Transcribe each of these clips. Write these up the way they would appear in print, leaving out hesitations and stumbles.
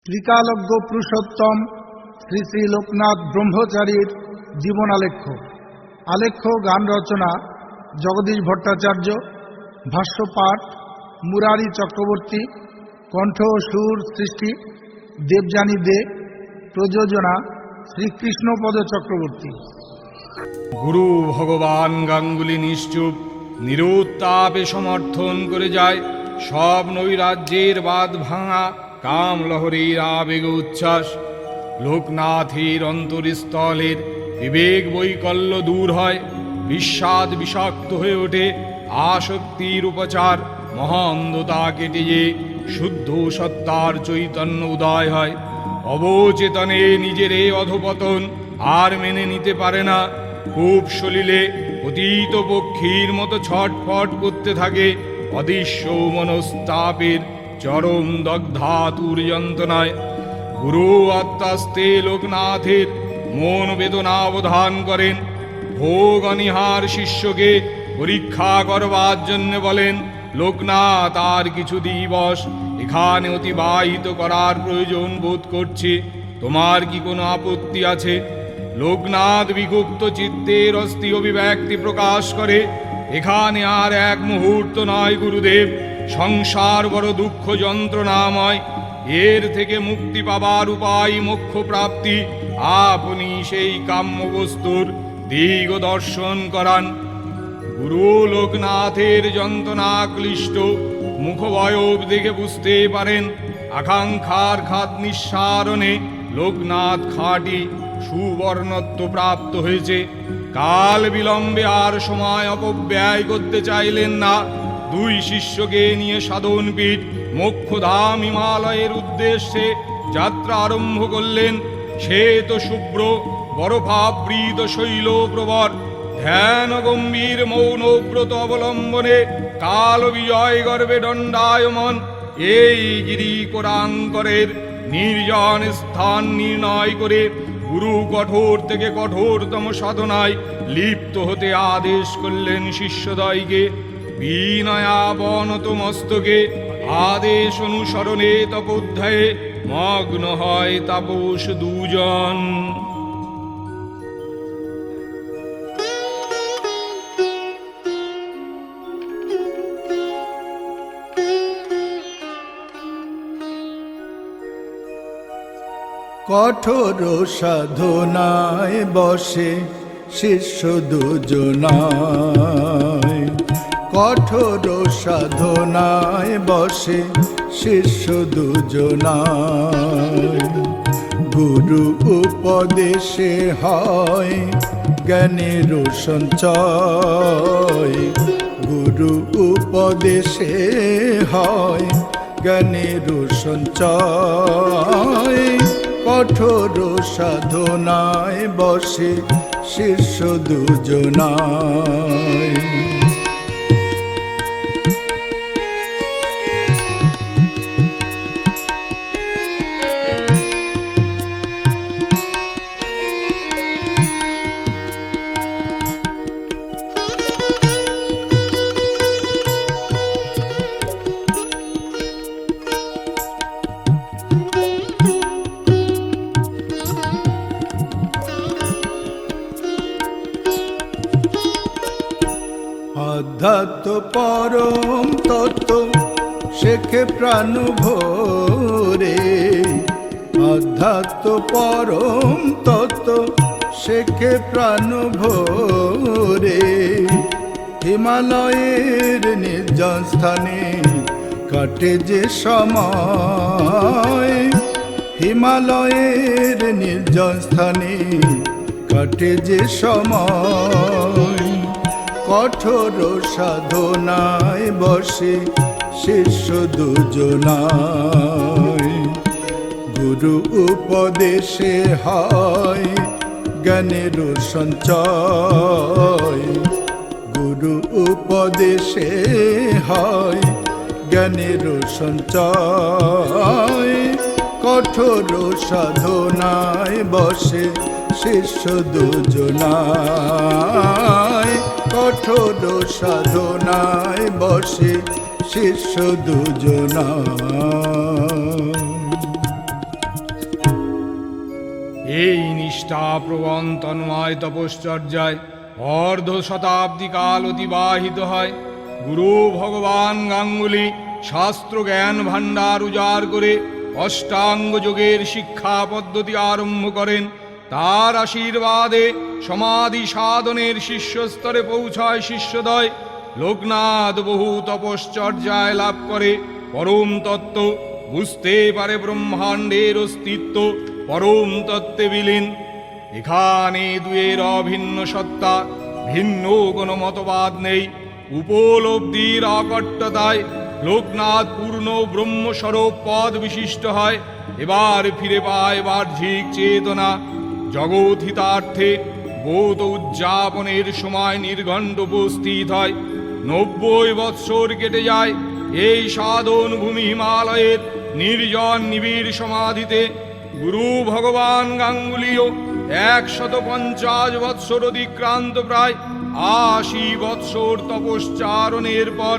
ত্রিকালজ্ঞ পুরুষোত্তম শ্রী শ্রী লোকনাথ ব্রহ্মচারীর জীবন আলেখ্য। আলেখ্য গান রচনা জগদীশ ভট্টাচার্য, ভাষ্য পাঠ মুরারি চক্রবর্তী, কণ্ঠ ও সুর সৃষ্টি দেবযানী দে, প্রযোজনা শ্রীকৃষ্ণপদ চক্রবর্তী। গুরু ভগবান গাঙ্গুলি নিশ্চুপ নিরুত্তাপে সমর্থন করে যায় সব নৈরাজ্যের বাদ ভাঙা কামলহরীর আবেগ উচ্ছ্বাস। লোকনাথের অন্তরস্থলের বিবেক বৈকল্য দূর হয়, বিস্বাদ বিষাক্ত হয়ে ওঠে, আসক্তির উপচার মহান্ধতা কেটে যে শুদ্ধ সত্তার চৈতন্য উদয় হয়। অবচেতনে নিজের এই অধপতন আর মেনে নিতে পারে না, খুব সলিলে অতীত পক্ষীর মতো ছটফট করতে থাকে অদৃশ্য মনস্তাপের চরম দগ্ধাতুর যন্ত্রণায়। গুরু আত্মাস্তে লোকনাথের মন বেদনা অবধান করেন। ভোগ অনিহার শিষ্যকে পরীক্ষা করবার জন্য বলেন, লোকনাথ আর কিছু দিবস এখানে অতিবাহিত করার প্রয়োজন বোধ করছে, তোমার কি কোনো আপত্তি আছে? লোকনাথ বিক্ষুব্ধ চিত্তের অস্থি অভিব্যক্তি প্রকাশ করে, এখানে আর এক মুহূর্ত নয় গুরুদেব, সংসার বড় দুঃখ যন্ত্রণাময়, এর থেকে মুক্তি পাবার উপায় মোক্ষ প্রাপ্তি, আপনি সেই কাম্য বস্তুর দিগ দর্শন করান। গুরু লোকনাথের যন্ত্রণা ক্লিষ্ট মুখবয়ব দেখে বুঝতে পারেন আকাঙ্ক্ষার খাত নিঃসারণে লোকনাথ খাঁটি সুবর্ণত্ব প্রাপ্ত হয়েছে। কাল বিলম্বে আর সময় অপব্যয় করতে চাইলেন না। দুই শিষ্যকে নিয়ে সাধনপীঠ মোক্ষধাম হিমালয়ের উদ্দেশ্যে যাত্রা আরম্ভ করলেন। শ্বেত শুভ্র বরফাবৃত শৈল প্রবর ধ্যান গম্ভীর মৌনব্রত অবলম্বনে কাল বিজয় গর্বে দণ্ডায়মন এই গিরি কোরাঙ্করের নির্জন স্থান নির্ণয় করে গুরু কঠোর থেকে কঠোরতম সাধনায় লিপ্ত হতে আদেশ করলেন শিষ্যদ্বয়কে। বিনয়াবনত মস্তকে আদেশ অনুসরণে তপোধ্যায়ে মগ্ন হয় তাপস দুজন। কঠোর সাধনায় বসে শিষ্য দুজনায়, কঠোর সাধনায় বসে শিষ্য দুজনায়। গুরু উপদেশে হয় জ্ঞানের সঞ্চয়, গুরু উপদেশে হয় জ্ঞানের সঞ্চয়। কঠোর সাধনায় বসে শিষ্য দুজনায়। অধ্যাত্ম পরম তত্ত্ব শেখে প্রাণ ভরে, অধ্যাত্ম পরম তত্ত্ব শেখে প্রাণ ভরে। হিমালয়ের নির্জন স্থানে কাটে যে সময়, হিমালয়ের নির্জন স্থানে কাটে যে সময়। কঠোর সাধনায় বসে শিষ্য দুজনায়। গুরু উপদেশে হয় জ্ঞানের সঞ্চয়, গুরু উপদেশে হয় জ্ঞানের সঞ্চয়। কঠোর সাধনায় বসে শিষ্য দুজনায়, কঠোর সাধনায় বসে শিষ্য দুজনায়। এই নিষ্ঠাপ্রবণ তন্ময় তপশ্চর্যায় অর্ধ শতাব্দী কাল অতিবাহিত হয়। গুরু ভগবান গাঙ্গুলি শাস্ত্র জ্ঞান ভাণ্ডার উজাড় করে অষ্টাঙ্গ যোগের শিক্ষা পদ্ধতি আরম্ভ করেন। তার আশীর্বাদে সমাধি সাধনের শীর্ষস্তরে পৌঁছায় শিষ্যদ্বয়। লোকনাথ বহু তপশ্চর্যায় লাভ করে পরম তত্ত্ব, বুঝতে পারে ব্রহ্মাণ্ডের অস্তিত্ব পরম তত্ত্বে বিলীন। এখানে দুয়ের অভিন্ন সত্তা, ভিন্ন কোনো মতবাদ নেই। উপলব্ধির অকট্টতায় লোকনাথ পূর্ণ ব্রহ্মস্বরূপ পদ বিশিষ্ট হয়। এবার ফিরে পায় বাহ্যিক চেতনা। জগৎ হিতার্থে বোধ উদযাপনের সময় নির্ঘণ্ট উপস্থিত হয়। 90 বৎসর কেটে যায় এই সাধন ভূমি হিমালয়ের নির্জন নিবিড় সমাধিতে। গুরু ভগবান গাঙ্গুলিও 150 বৎসর অতিক্রান্ত প্রায় 80 বৎসর তপশ্চারণের পর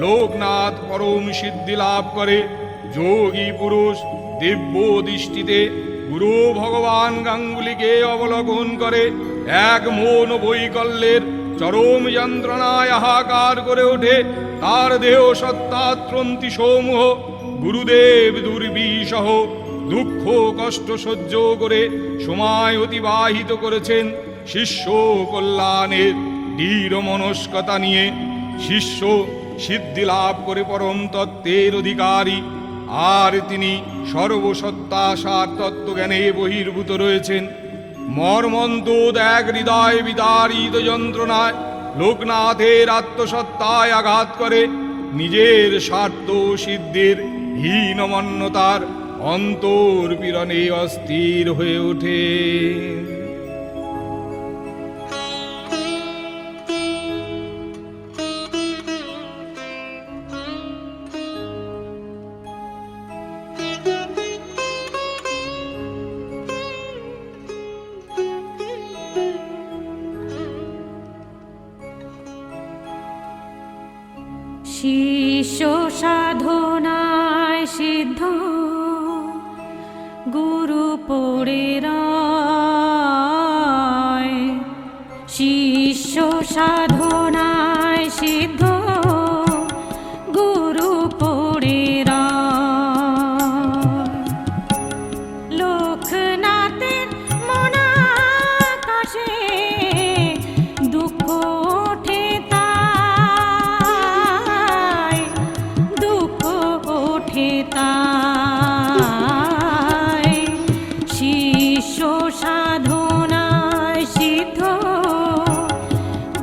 লোকনাথ পরম সিদ্ধি লাভ করে। যোগী পুরুষ দিব্য দৃষ্টিতে গুরু ভগবান গাঙ্গুলিকে অবলোকন করে এক মৌন বৈকল্যের চরম যন্ত্রণায় হাহাকার করে ওঠে। তার দেহ সত্তাত্রন্তি সমূহ গুরুদেব দুর্বিসহ দুঃখ কষ্ট সহ্য করে সময় অতিবাহিত করেছেন শিষ্য কল্যাণের দৃঢ় মনস্কতা নিয়ে। শিষ্য সিদ্ধি লাভ করে পরম তত্ত্বের অধিকারী, আর তিনি সর্বসত্তাসার তত্ত্বজ্ঞানে বহির্ভূত রয়েছেন। মর্মন্তোদ এক হৃদয় বিদারিত যন্ত্রণায় লোকনাথের আত্মসত্তায় আঘাত করে। নিজের স্বার্থ সিদ্ধির হীনমন্যতার অন্তর্পীড়নে অস্থির হয়ে ওঠে। শিষ্য সাধনায় সিদ্ধ গুরু পড়ে রয়। শিষ্য সাধনায় সিদ্ধ গুরু পড়ে রয়। লোকনাথের মনাকাশে দুঃখ ওঠে তাই, দুঃখ ওঠে তাই। শিষ্য সাধনায় সিদ্ধ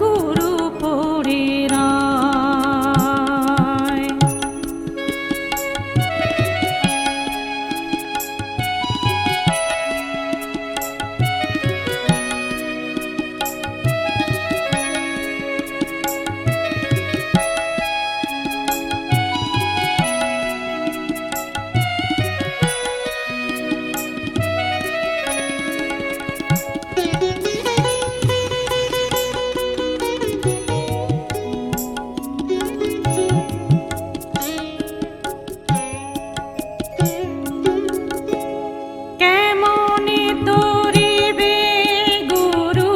গুরু পড়ে রয়। কেমনে তরিবে গুরু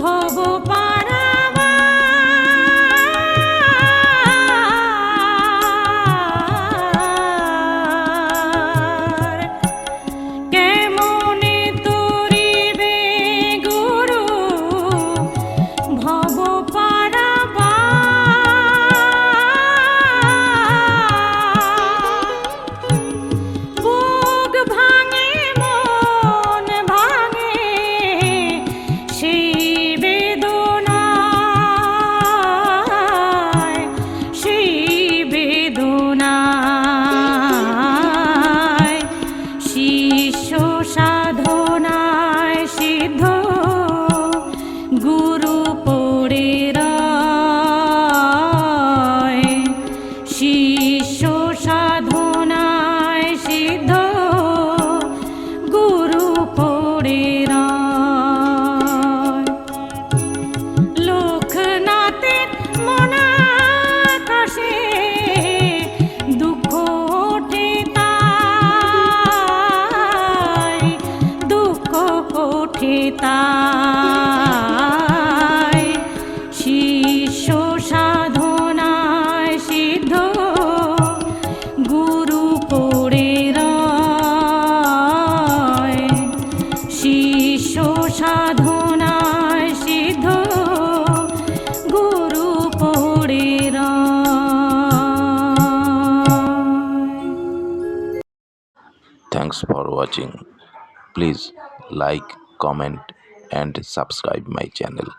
ভব পারাবার। কেমনে তরিবে গুরু ভব পারাবার। বুক ভাঙে মন ভাঙে সেই বেদনা তাই শিষ্য সাধনায় সিদ্ধ গুরু পড়ে রয় শিষ্য সাধনায় সিদ্ধ গুরু পড়ে রয়। Thanks for watching. Please like, comment and subscribe my channel.